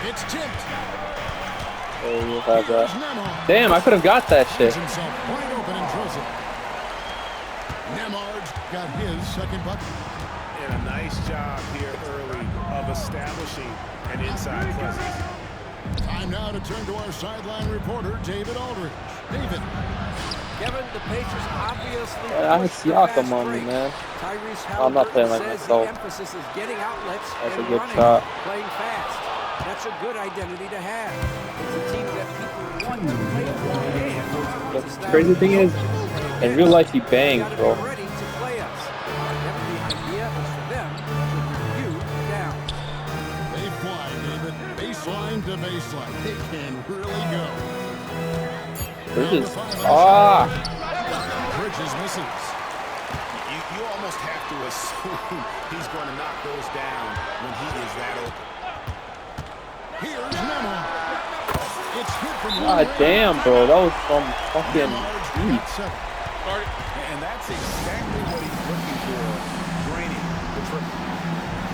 It's tipped. Oh, you have that. Damn, I could have got that shit. Himself wide open and drills it. Nemard got his second bucket. And a nice job here early of establishing an inside presence. Time now to turn to our sideline reporter, David Aldridge. David. Kevin, the Pacers obviously. That's Siakam on me, man. I'm not playing like myself. The emphasis is getting outlets That's and a good running, shot. playing fast. That's a good identity to have. It's a team that people want to play for. The crazy thing is, in real life, he bangs, bro. Ready to play us. The idea is for them to bring you down. They fly, David. Baseline to baseline. They can really go. Bridges. Bridges misses. You almost have to assume he's going to knock those down when he is that open. Here's Nemard. It's good from God damn, bro. That was some fucking deep. And that's exactly what he's looking for, draining the triple.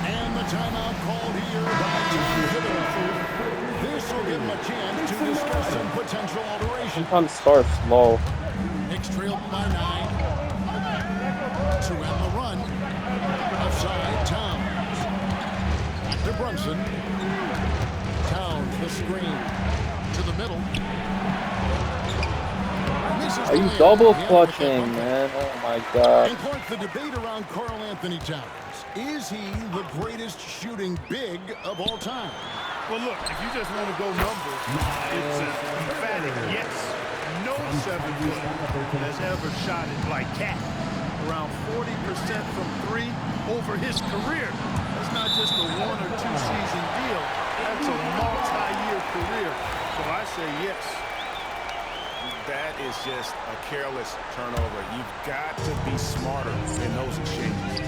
And the timeout called here by Thibodeau. This will give him a chance to discuss some potential alteration. Sometimes start slow. Knicks trailed by 9. To end the run. Outside, Towns. Back to Brunson. Towns, the screen. To the middle. Are you double clutching, man? Oh my god. And Clark, the debate around Karl Anthony Towns. Is he the greatest shooting big of all time? Well, look, if you just want to go numbers, it's an emphatic yes. No 7-foot has ever shot it like Cat. Around 40% from three over his career. That's not just a 1 or 2 season deal. That's a multi-year career. So I say yes. That is just a careless turnover. You've got to be smarter in those exchanges.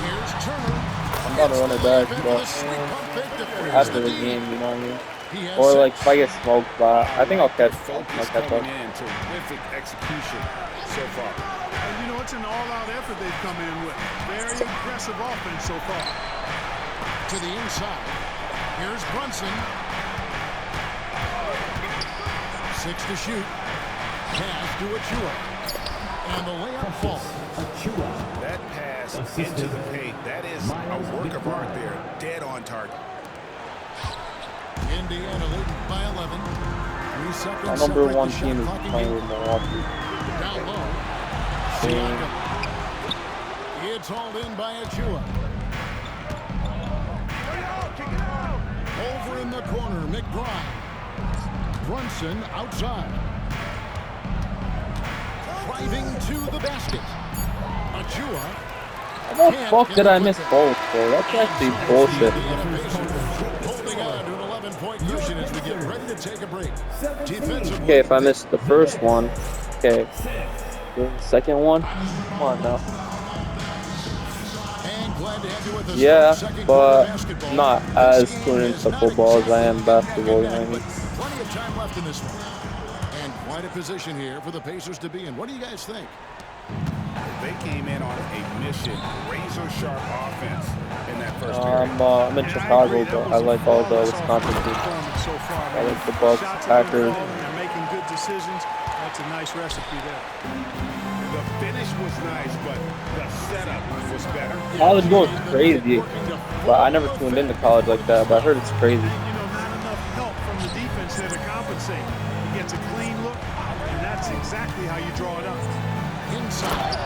Here's Turner. I'm about to run it back, but after the game, you know what I mean? Or like if I get smoked, but I think I'll catch up. Coming in, terrific execution so far. And you know, it's an all-out effort they've come in with. Very aggressive offense so far. To the inside. Here's Brunson. 6 to shoot. Pass to Achua. And the layup falls. That pass into the paint, that is a work of art there. Dead on target. Indiana leading by 11. 3 seconds. My number one team is playing with Milwaukee. Down low. Siakam. It's hauled in by Achua. Over in the corner, McBride. Brunson outside. Driving to the basket. Achua. How the fuck did I miss both, bro? That's actually bullshit. Holding on to an 11-point cushion as we get ready to take a break. Okay, if I missed the first one, okay. The second one? Come on now. Yeah, but not as tuned into football as I am basketball, you know what I mean? Plenty of time left in this one. And quite a position here for the Pacers to be in. What do you guys think? They came in on a mission, razor-sharp offense in that first period. I'm in Chicago, but I like all the Wisconsin teams. I like the Bucks, Packers. They're making good decisions. That's a nice recipe there. The finish was nice, but the setup was better. College goes crazy, but I never tuned into college like that, but I heard it's crazy. You know, not enough help from the defense there to compensate. He gets a clean look, and that's exactly how you draw it up. Inside.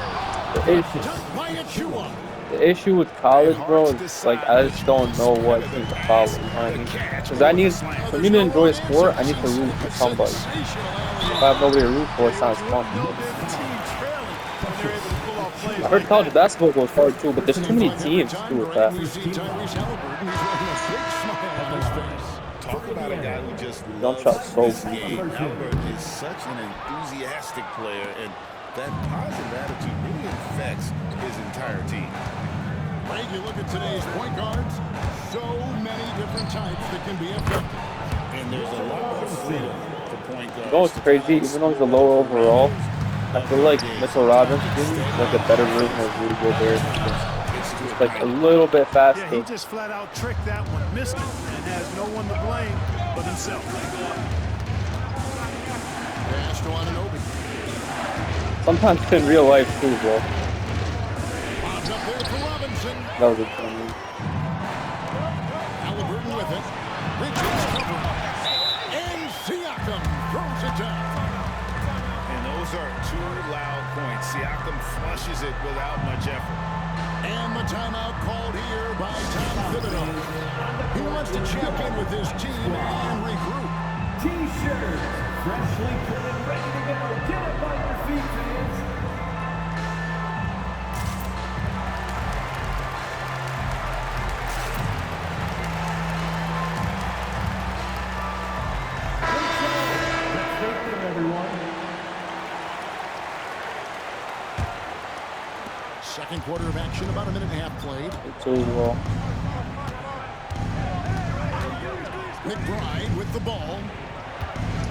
The issue with college, bro, is like I just don't know what team to follow. You know what I mean? Because for me to enjoy a sport, I need to root for somebody. If I have nobody to root for, it sounds fun. I heard college basketball goes hard too, but there's too many teams to do with that. Talk about a guy who just Jump shot so this game. Albert is such an enthusiastic player, and that positive attitude really affects his entire team. Greg, you look at today's point guards, so many different types that can be effective. And there's a lot of freedom for point guards. You know what's crazy? Even though he's a lower overall, I feel like Mitchell Robinson is like a better version of Rudy Gobert. just like a little bit Yeah, he faster. just flat out tricked that one, missed it, and has no one to blame but himself. Pass to Anunoby. Sometimes in real life too, bro. Bobs up there for Robinson. That was a funny. Halliburton with it. Bridges covering. And Siakam throws it down. And those are two loud points. Siakam flushes it without much effort. And the timeout called here by Tom Thibodeau. He wants to check in with his team and regroup. T-shirts, freshly printed, ready to go. Get up on your feet, fans. Let's take them, everyone. Second quarter of action, about a minute and a half played. Too well. McBride with the ball.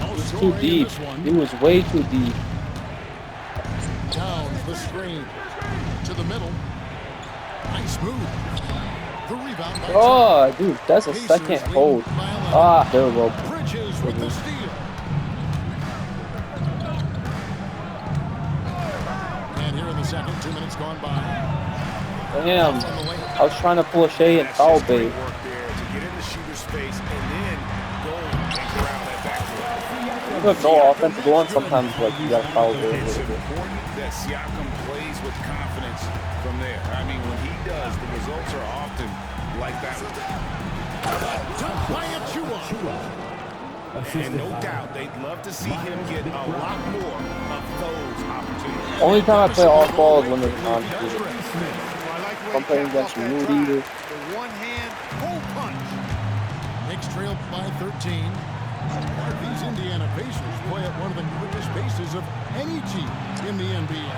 No Too scoring in deep. this one. He was way too deep. Downs the screen to the middle. Nice move. The rebound by Oh, dude, that's a Pacers second leading hold. by 11. Ah, there we go. Bridges with the steal. And here in the second, 2 minutes gone by. Damn. On the layup. I was trying to pull a Shea and That's foul just great bait. work there to get in the shooter's space and then go and corral that backcourt. You have no offensive one, sometimes like you got foul bait a It's little bit. important that Siakam plays with confidence from there. I mean, when he does, the results are often like that. Dunked by Achua. And no doubt, they'd love to see him get a lot more of those opportunities. Only time I play off ball is when there's non Well, I like where I'm playing he capped against off that Rudy drive. either. The one-hand pull punch. Knicks trail by 13. These Indiana Pacers play at one of the quickest paces of any team in the NBA.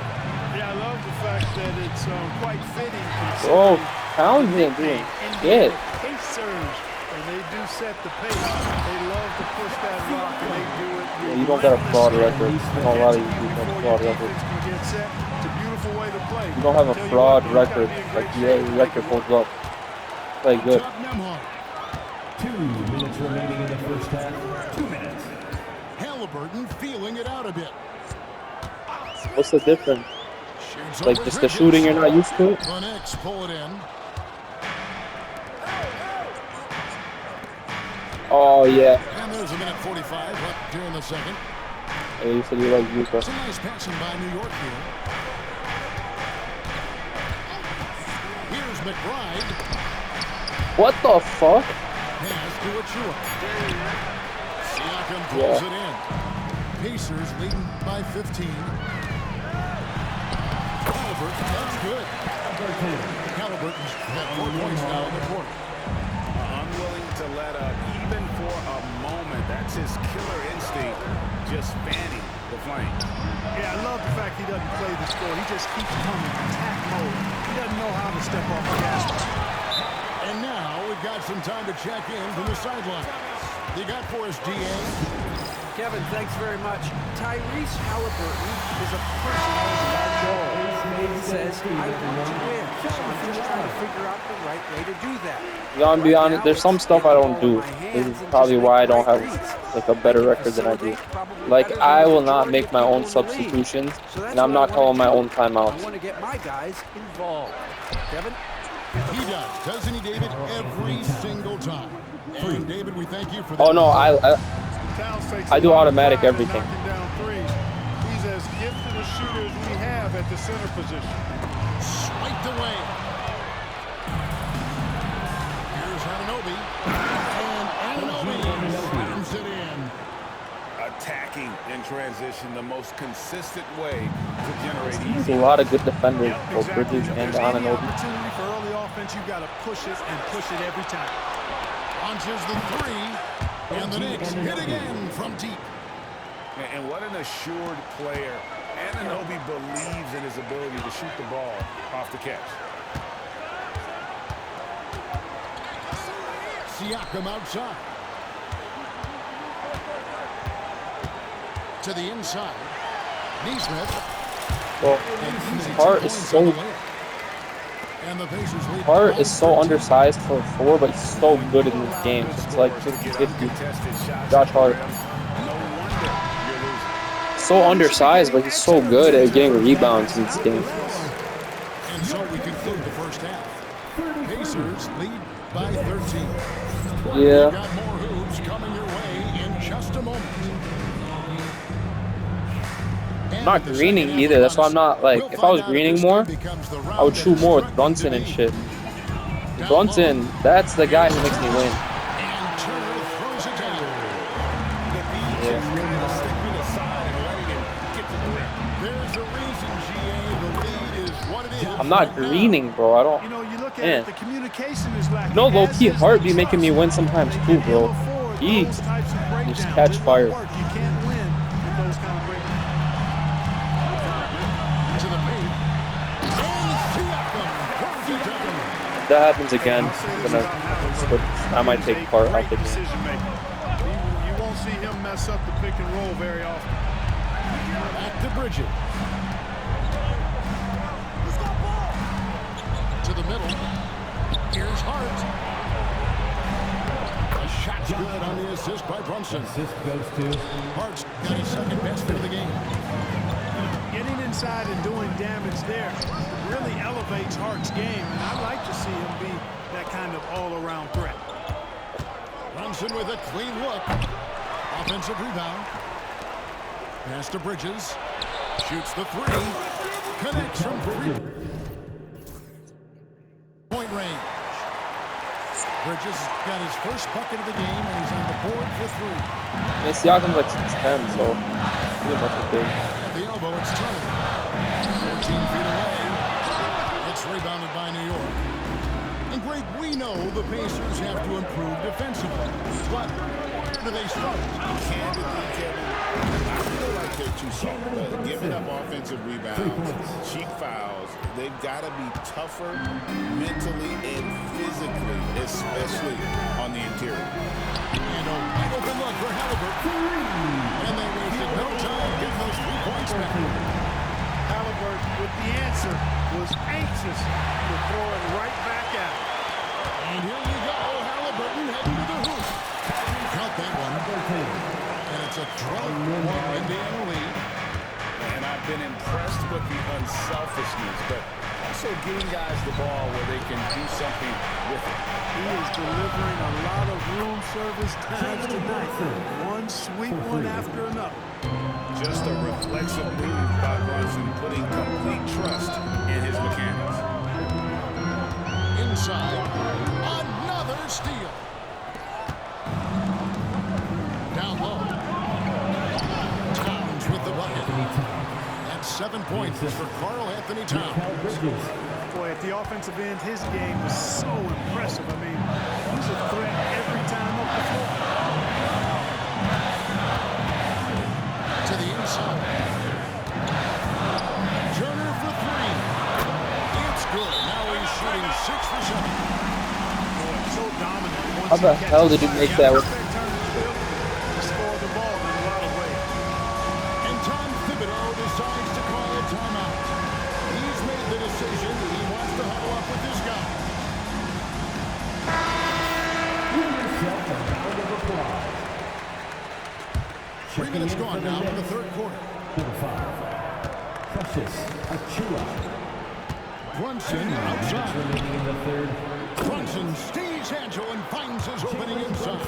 Yeah, I love the fact that it's quite fitting. Oh, considering Towns didn't do shit. Pacers, and they do set the pace. They love to push that rock, and they do it. Yeah, you don't got a fraud record. You know, a lot of you Before have a your fraud record. defense can get set, it's a beautiful way to play. You don't have a Tell you fraud what, you've record. gotta be in Like, great yeah, shape your to record make it holds up. Play good. Chuck Nembhard. 2 minutes remaining in the first half. 2 minutes. Halliburton feeling it out a bit. What's the difference? Shoots Like, over just the Bridges. shooting you're not used to? The Knicks pull it in. Oh, yeah. And there's a minute 45 left here in the second. Yeah, you said you like Yuka. Some nice passing by New York here. Here's McBride. What the fuck? Pass to Achua. Siakam pulls it in. Pacers leading by 15. Halliburton, that's good. Halliburton's got 4 points now in the quarter. Unwilling to let up even for a moment. That's his killer instinct, just fanning the flame. Yeah, I love the fact he doesn't play the score. He just keeps coming, attack mode. He doesn't know how to step off the gas. And now we've got some time to check in from the sideline. You got for us, DA? Kevin, thanks very much. Tyrese Halliburton is a personality that goal. He says, I want to win. So I'm just trying to figure out the right way to do that. You gotta be honest, there's some stuff I don't do. This is probably why I don't have like a better record than I do. Like, I will not make my own substitutions, and I'm not calling my own I timeouts. want to get my guys involved. Kevin? He does, doesn't he, David? Every single time. And David, we thank you for that. Oh no, Towns takes I a do lot of automatic pride in everything. knocking down threes. He's as gifted a shooter as we have at the center position. Swiped away. Here's Anunoby. And Anunoby slams it in. Attacking in transition, the most consistent way to generate there's easy. a lot of good defenders, both Bridges If and there's any Anunoby. opportunity for early offense, you've got to push it and push it every time. Launches the three. And the Knicks hit again from deep. And what an assured player. Anunoby believes in his ability to shoot the ball off the catch. Siakam outside. To the inside. Neesmith. Well, his heart is so. And the Pacers lead Hart is so 13. undersized for a 4, but he's so good in this game. So it's like 50-50. Josh Hart. So undersized, but he's so good at getting rebounds in this game. And so we conclude the first half. Pacers lead by 13. Yeah. We've got more hoops coming your way in just a moment. I'm not greening either. That's why I'm not like, if I was greening more, I would shoot more with Brunson and shit. Brunson, that's the guy who makes me win. And Turner throws it down. Yeah. There's a reason, GA, the lead is what it is. I'm not greening, bro. I don't. You know, you look at Man. it, the communication is lacking. No, low As key, is Hart the be making me trust. win sometimes too, And bro. able forward, He those types of breakdowns, just catch it won't fire. work. You can't win with those kind of breakdowns. To the paint. And Siakam throws it down. If that happens again, I might take Hart out the game. Decision maker. You won't see him mess up the pick and roll very often. Back to Bridges. To the middle. Here's Hart. A shot's good on the assist by Brunson. Assist goes to Hart's got his second best of the game. Getting inside and doing damage there really elevates Hart's game, and I'd like to see him be that kind of all-around threat. Brunson with a clean look. Offensive rebound. Pass to Bridges. Shoots the three. Connects from 3-point range. Bridges got his first bucket of the game, and he's on the board for 3. And Siakam's like 6'10", so pretty much a big. At the elbow, it's Turner. 14 feet away. It's rebounded by New York. And Greg, we know the Pacers have to improve defensively. But where do they start? Candidly, Kevin, I feel like they're too soft. Giving up offensive rebounds, cheap fouls. They've got to be tougher mentally and physically, especially on the interior. And a wide open look for Halliburton. And they wasted no time getting those 3 points back. Halliburton, with the answer, was anxious to throw it right back out. And here we go. Halliburton heading to the hoop. Count that one. And it's a 12-1 Indiana lead. And I've been impressed with the unselfishness, but also giving guys the ball where they can do something with it. He is delivering a lot of room service times tonight. One sweet one after another. Just a reflexive move by Brunson, putting complete trust in his mechanics. Inside. Another steal. Down low. Towns with the bucket. That's 7 points for Karl Anthony Towns. Boy, at the offensive end, his game was so impressive. I mean, he's a threat every time up the floor. To the inside. Turner for 3. It's good. Now he's shooting 6 for 7. Boy, so dominant. How the hell did you make that with? Score the ball in a lot of ways. And Tom Thibodeau decides to call a timeout. He's made the decision. He wants to huddle up with this guy. Give yourself a round of applause. 3 minutes gone now in the third quarter. Number 5, Precious Achiuwa. Brunson outside. Remaining in the third. Brunson stays agile and finds his opening inside.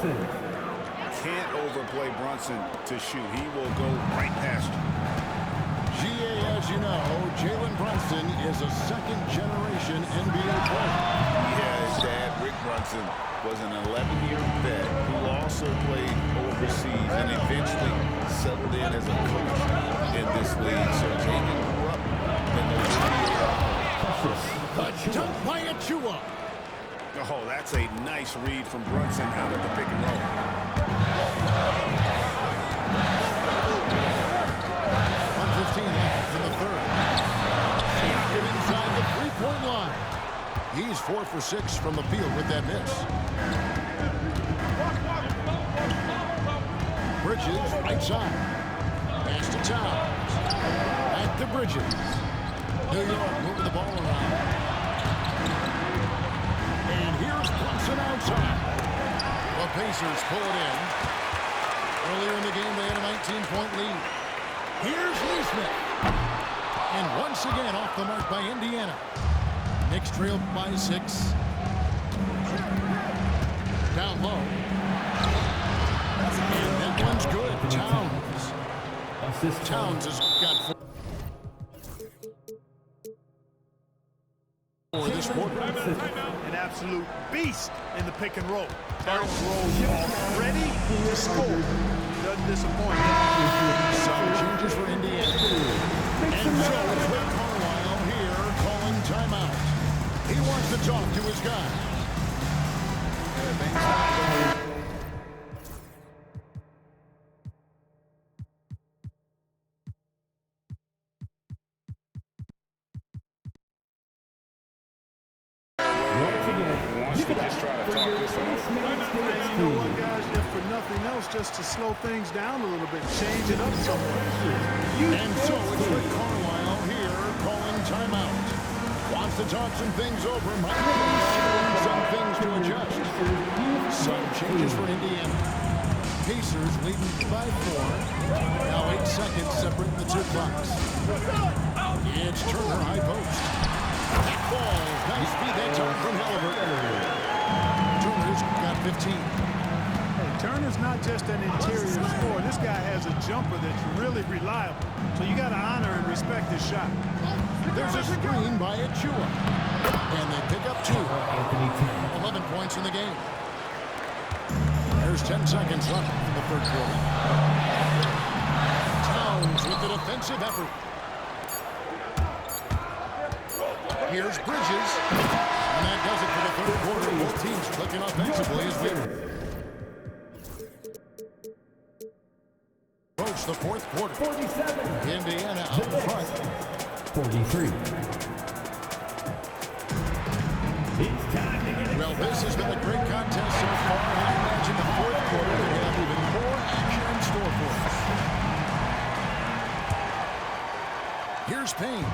Can't overplay Brunson to shoot. He will go right past you. GA, as you know, Jalen Brunson is a second-generation NBA player. Yeah, his dad, Rick Brunson, was an 11-year vet who also played overseas and eventually settled in as a coach in this league. So Jalen grew up in the A dunk by Achiuwa. Oh, that's a nice read from Brunson out of the pick and roll. 1:15 left in the third. Siakam inside the three-point line. He's 4 for 6 from the field with that miss. Bridges, right side. Pass to Towns. Back to Bridges. New York moving the ball around. Pumps it outside. The Pacers pull it in. Earlier in the game, they had a 19-point lead. Here's Neesmith. And once again, off the mark by Indiana. Knicks trailed by 6. Down low. And that one's good. Towns has got 4 for this quarter. An absolute beast in the pick and roll. Towns rolls off ready to score. Doesn't disappoint. Some changes for Indiana. And so it's Rick Carlisle here calling timeout. He wants to talk to his guy. You know what, guys? If for nothing else, just to slow things down a little bit, change it up somewhere. And so it's Rick Carlisle here calling timeout. Wants to talk some things over. Might be some things to adjust. Some changes for Indiana. Pacers leading by 4. Now 8 seconds separate the two clocks. It's Turner high post. That ball. Nice beat that time from Halliburton. Turner's got 15. Hey, Turner's not just an interior scorer. This guy has a jumper that's really reliable. So you got to honor and respect his shot. There's a screen by Achua. And they pick up 2. 11 points in the game. There's 10 seconds left in the third quarter. Towns with the defensive effort. Here's Bridges. And that does it for the third quarter. Both teams clicking offensively as we approach the fourth quarter. 47. Indiana out in front. 43. It's time to get it. Well, this has been a great contest so far, and I imagine the fourth quarter will have even more action in store for us. Here's Payne.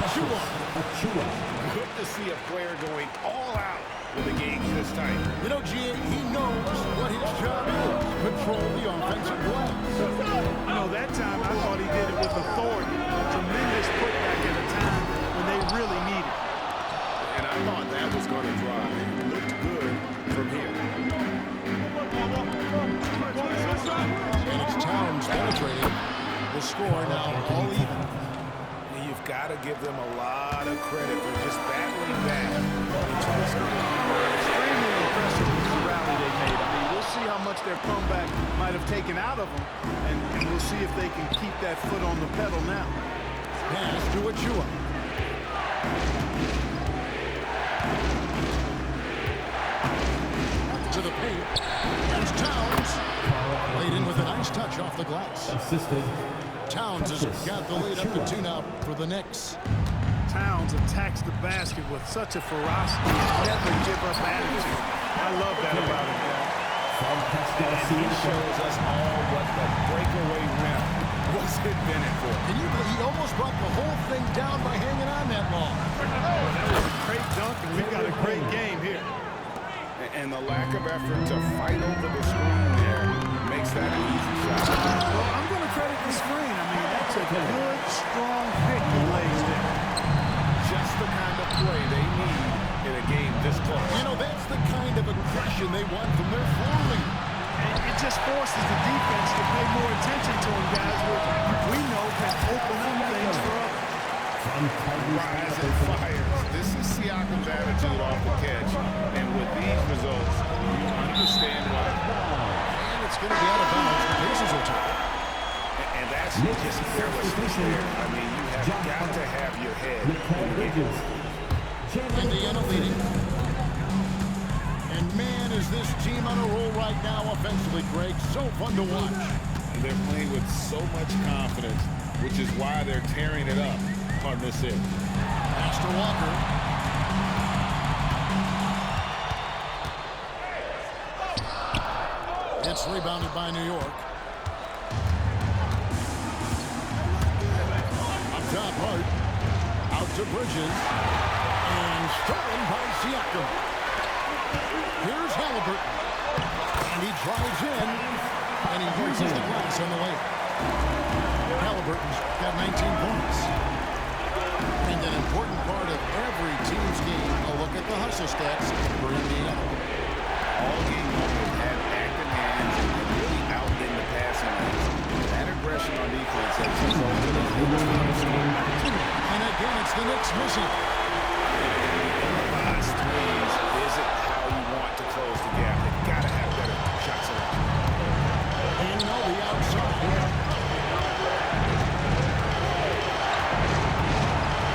Achua. Good to see a player going all out when the game's this tight. You know, G.A., he knows what his job is. Control the offensive play. You know, that time I thought he did it with authority. A tremendous putback at a time when they really need it. And I thought that was going to drive. It looked good from here. And it's Towns penetrating. The got to give them a lot of credit for just battling back into this game. Extremely impressive with the rally they made. I mean, we'll see how much their comeback might have taken out of them, and we'll see if they can keep that foot on the pedal now. Pass to Achua. To the paint. There's Towns. Laid in with a nice touch off the glass. Assistant. Towns has got the lead up to 2 now for the Knicks. Towns attacks the basket with such a ferocity. Never give up attitude. I love that about him. From Pascal He Siakam. shows us all what the breakaway rim was invented for. Can you believe he almost brought the whole thing down by hanging on that long? That was a great dunk, and we've got a great game here. And the lack of effort to fight over the screen there makes that an easy shot. Well, I'm going to credit the screen. I mean, that's a good, strong pick he lays there. Just the kind of play they need in a game this close. You know, that's the kind of aggression they want from their floor leader. And it just forces the defense to pay more attention to him, guys, which we know can open up things for others. Rise and fires. This is Siakam's attitude off the catch. And with these results, you understand why. And it's going to be out of bounds. The Pacers will take it. And that's just carelessness there. I mean, you have got to have your head in the game. Indiana leading. And man, is this team on a roll right now offensively, Greg. So fun to watch. And they're playing with so much confidence, which is why they're tearing it up on this end. Pass to Walker. It's rebounded by New York. Up top, Hart. Out to Bridges. And stolen by Siakam. Here's Halliburton. And he drives in. And he uses the glass on the way. Halliburton's got 19 points. And an important part of every team's game, a look at the hustle stats for Indiana. All game long they've had active hands and really out in the passing lanes. That aggression on defense has resulted in And again, it's the Knicks missing. last threes isn't how you want to close the gap. They've got to have better shot selection. And no, the outside.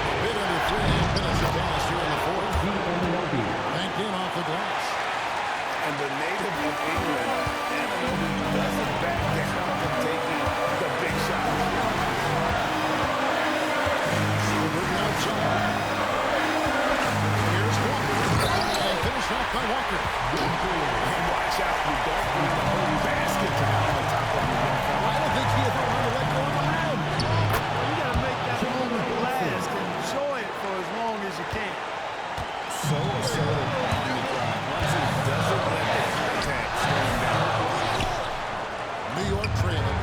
A bit under 3.5 minutes of pass here in the fourth. Banked in off the glass. And the native of England, Anunoby doesn't back down from taking the big shot. Halliburton outside. Here's Walker. And finished off by Walker. And watch out, you don't need the whole basket to be on top of you. I don't think he ever wanted to let go of the rim. You got to make that moment last and enjoy it for as long as you can. So assertive on the drive. Once he doesn't let the contact slow him down. New York trailing.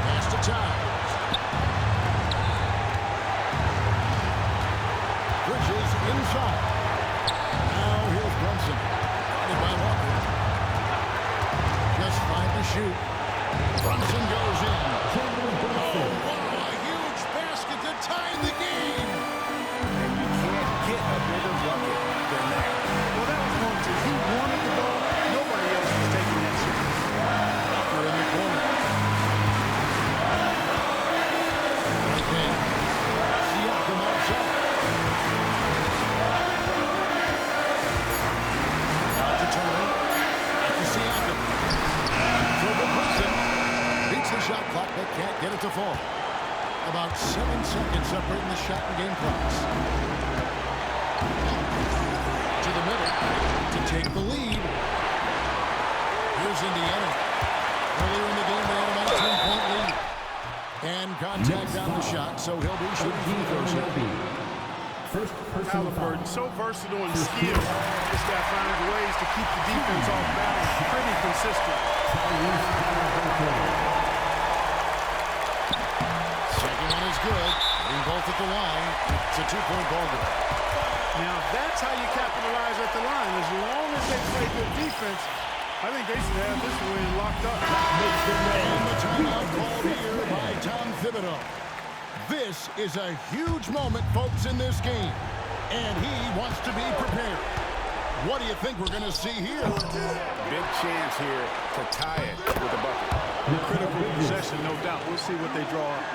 Pass to Towns. Bridges inside. Now here's Brunson. Guarded by Walker. Just 5 to shoot. Brunson goes in. Oh, a huge basket to tie the game. And you can't get a bigger bucket than that. Well, that was going to. He wanted the ball. Nobody else was taking that shot. Walker in the corner. Again. Siakam outside. Out to Turner. Out to Siakam. Dribble Brunson. Beats the shot clock, but can't get it to fall. About 7 seconds separating the shot and game clocks. To the middle to take the lead. Here's Indiana. Earlier in the game, they had a 19-point lead. And contact on the shot, so he'll be shooting free throws here. First personal foul. Halliburton, so versatile and skilled. This guy finds ways to keep the defense off balance. Pretty consistent. Second one is good. Getting both at the line. It's a 2-point ball game. Now, that's how you capitalize at the line. As long as they play good defense, I think they should have this win locked up. And the timeout called here by Tom Thibodeau. This is a huge moment, folks, in this game. And he wants to be prepared. What do you think we're going to see here? Big chance here to tie it with a bucket. Critical possession, no doubt. We'll see what they draw up.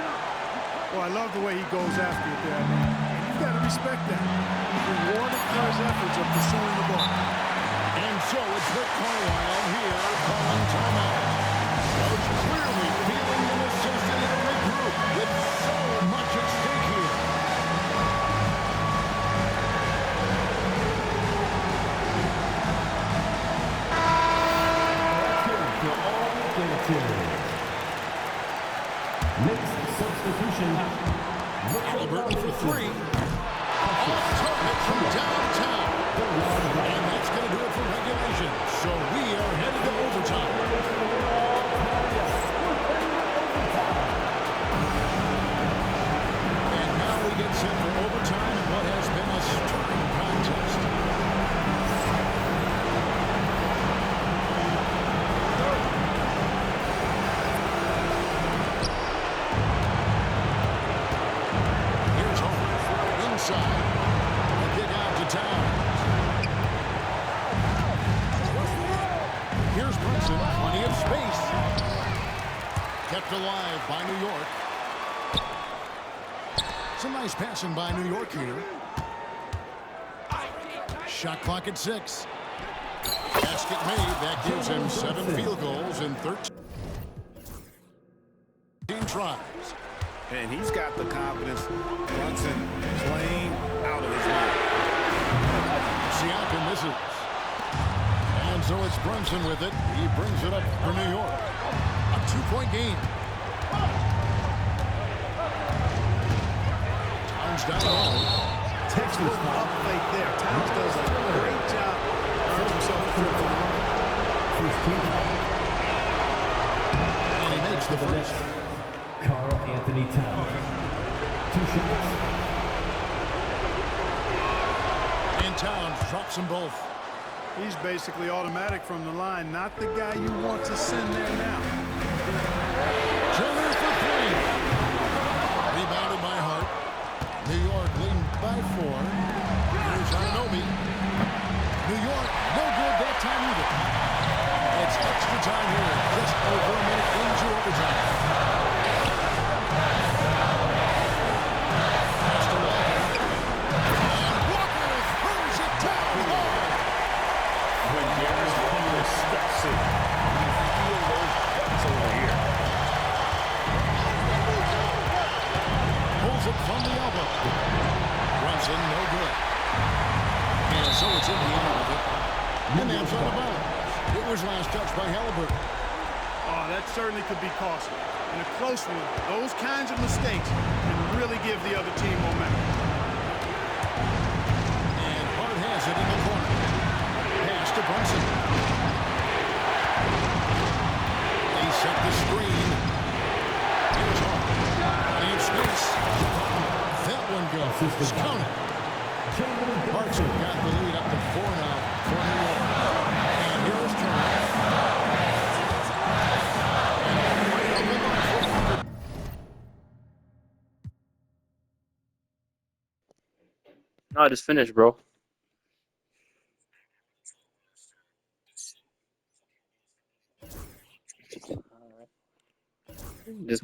Well, I love the way he goes after it there. You've got to respect that. He's rewarded for his efforts of pursuing the ball. And so it's Rick Carlisle here calling timeout. Coach clearly feeling the necessity to regroup with so much at stake here. Next substitution. Halliburton for three. Off target from downtown. And that's going to do it for regulation. So we are headed to overtime. And now we get set for overtime in what has been a stirring contest. Here's Homer inside. The kick out to Towns. Here's Brunson, plenty of space. Kept alive by New York. Some nice passing by New York here. Shot clock at 6. Basket made. That gives him 7 field goals in 13 tries. And he's got the confidence. Brunson playing out of his mind. Siakam misses. And so it's Brunson with it. He brings it up for New York. A 2-point game. Towns down low. Textbook up fake there. Towns does a great job earning himself a trip to the line. And he makes the first. Karl Anthony Towns. 2 shots. And Towns drops them both. He's basically automatic from the line, not the guy you want to send there now. Turner for 3. Rebounded by Hart. New York leading by 4. Here's Anunoby. New York, no good that time either. It's extra time here, just over a minute into overtime. Pass to Walker. And Walker throws it down low. When Darius Walker steps in, you feel those bucks over here. Pulls it from the elbow. Brunson, no good. And so it's Indiana with it. And that's on the bounce. It was last touched by Halliburton. Oh, that certainly could be costly. In a close one, those kinds of mistakes can really give the other team momentum. And Hart has it in the corner. Pass to Brunson. They set the screen. Here's Hart. Plenty of space. That one goes. Count it. Hart's got the lead up to 4 now for New York. And here's Turner. No, I just finished, bro. Just